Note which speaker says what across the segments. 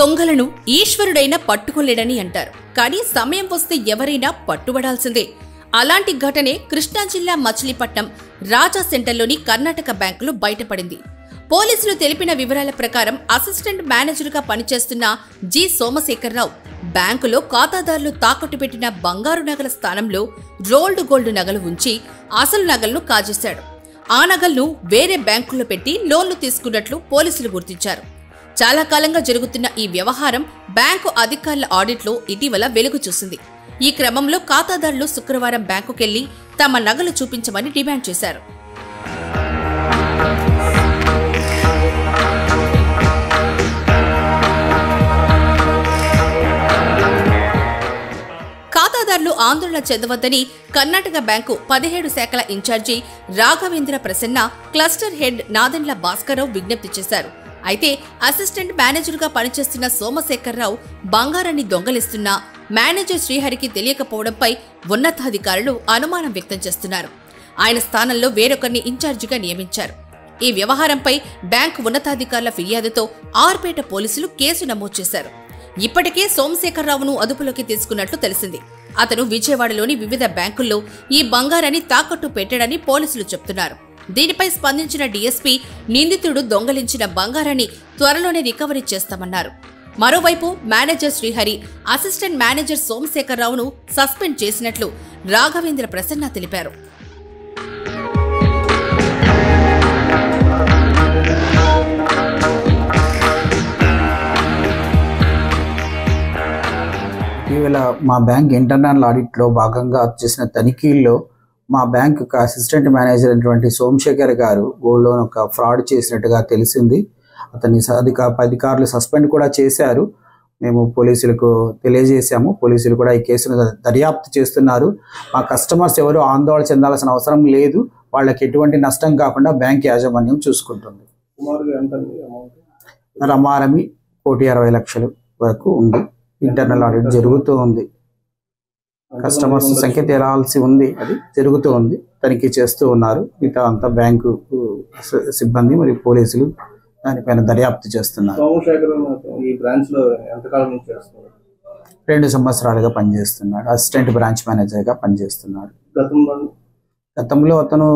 Speaker 1: దొంగలను ఈశ్వరుడైనా పట్టుకోలేడని అంటారు. కానీ సమయం వస్తే ఎవరైనా పట్టుబడాల్సిందే. అలాంటి ఘటనే కృష్ణా జిల్లా మచిలీపట్నం రాజా సెంటర్లోని కర్ణాటక బ్యాంకులో బయటపడింది. పోలీసులు తెలిపిన వివరాల ప్రకారం అసిస్టెంట్ మేనేజర్గా పనిచేస్తున్న జి సోమశేఖరరావు బ్యాంకులో ఖాతాదారులు తాకట్టు పెట్టిన బంగారు నగల స్థానంలో రోల్డ్ గోల్డ్ నగలు ఉంచి అసలు నగలను కాజేశాడు. ఆ నగలను వేరే బ్యాంకుల్లో పెట్టి లోన్లు తీసుకున్నట్లు పోలీసులు గుర్తించారు. చాలా కాలంగా జరుగుతున్న ఈ వ్యవహారం బ్యాంకు అధికారుల ఆడిట్లో ఇటీవల వెలుగు చూసింది. ఈ క్రమంలో ఖాతాదారులు శుక్రవారం బ్యాంకుకెళ్లి తమ నగలు చూపించమని డిమాండ్ చేశారు. ఖాతాదారులు ఆందోళన చెందవద్దని కర్ణాటక బ్యాంకు 17 శాఖల incharge Raghavendra Prasanna, cluster head Nadendla Bhaskararao విజ్ఞప్తి చేశారు. అయితే అసిస్టెంట్ మేనేజర్గా పనిచేస్తున్న సోమశేఖరరావు బంగారాన్ని దొంగలిస్తున్నా మేనేజర్ శ్రీహరికి తెలియకపోవడంపై ఉన్నతాధికారులు అనుమానం వ్యక్తం చేస్తున్నారు. ఆయన స్థానంలో వేరొకరిని ఇన్ఛార్జిగా నియమించారు. ఈ వ్యవహారంపై బ్యాంకు ఉన్నతాధికారుల ఫిర్యాదుతో ఆర్పేట పోలీసులు కేసు నమోదు చేశారు. ఇప్పటికే సోమశేఖరరావును అదుపులోకి తీసుకున్నట్లు తెలిసింది. అతను విజయవాడలోని వివిధ బ్యాంకుల్లో ఈ బంగారాన్ని తాకట్టు పెట్టాడని పోలీసులు చెబుతున్నారు. దీనిపై స్పందించిన డీఎస్పీ నిందితుడు దొంగలించిన బంగారాన్ని త్వరలోనే రికవరీ చేస్తామన్నారు. మరోవైపు మేనేజర్ శ్రీహరి అసిస్టెంట్ మేనేజర్ సోమశేఖరరావును సస్పెండ్ చేసినట్లు రాఘవేంద్ర ప్రసన్న తెలిపారు.
Speaker 2: ఇటీవల మా బ్యాంక్ ఇంటర్నల్ ఆడిట్లో భాగంగా చేసిన తనిఖీల్లో మా బ్యాంకు అసిస్టెంట్ మేనేజర్ అయినటువంటి సోమశేఖర్ గారు గోల్డ్ లోన్ ఒక ఫ్రాడ్ చేసినట్టుగా తెలిసింది. అతన్ని అధికారులు సస్పెండ్ కూడా చేశారు. మేము పోలీసులకు తెలియజేశాము. పోలీసులు కూడా ఈ కేసును దర్యాప్తు చేస్తున్నారు. మా కస్టమర్స్ ఎవరు ఆందోళన చెందాల్సిన అవసరం లేదు. వాళ్ళకి ఎటువంటి నష్టం కాకుండా బ్యాంక్ యాజమాన్యం చూసుకుంటుంది. రమారమి 1,60,00,000 వరకు ఉంది. ఇంటర్నల్ ఆడిట్ జరుగుతూ ఉంది. కస్టమర్స్ సంఖ్య తేలాల్సి ఉంది. అది జరుగుతూ ఉంది. తనిఖీ చేస్తూ ఉన్నారు. మిగతా అంతా బ్యాంకు సిబ్బంది మరియు పోలీసులు దానిపైన దర్యాప్తు చేస్తున్నారు. 2 సంవత్సరాలుగా పనిచేస్తున్నాడు. అసిస్టెంట్ బ్రాంచ్ మేనేజర్గా పనిచేస్తున్నాడు. గతంలో అతను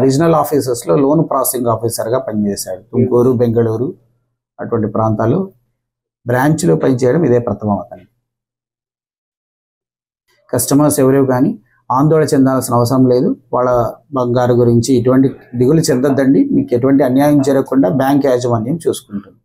Speaker 2: రీజనల్ ఆఫీసెస్లో లోన్ ప్రాసెసింగ్ ఆఫీసర్గా పనిచేశాడు. తుమ్కూరు, బెంగళూరు అటువంటి ప్రాంతాల్లో బ్రాంచ్లో పనిచేయడం ఇదే ప్రథమం. అతను కస్టమర్స్ ఎవరు కానీ ఆందోళన చెందాల్సిన అవసరం లేదు. వాళ్ళ బంగారు గురించి ఎటువంటి దిగులు చెందొద్దండి. మీకు ఎటువంటి అన్యాయం జరగకుండా బ్యాంక్ యాజమాన్యం చూసుకుంటుంది.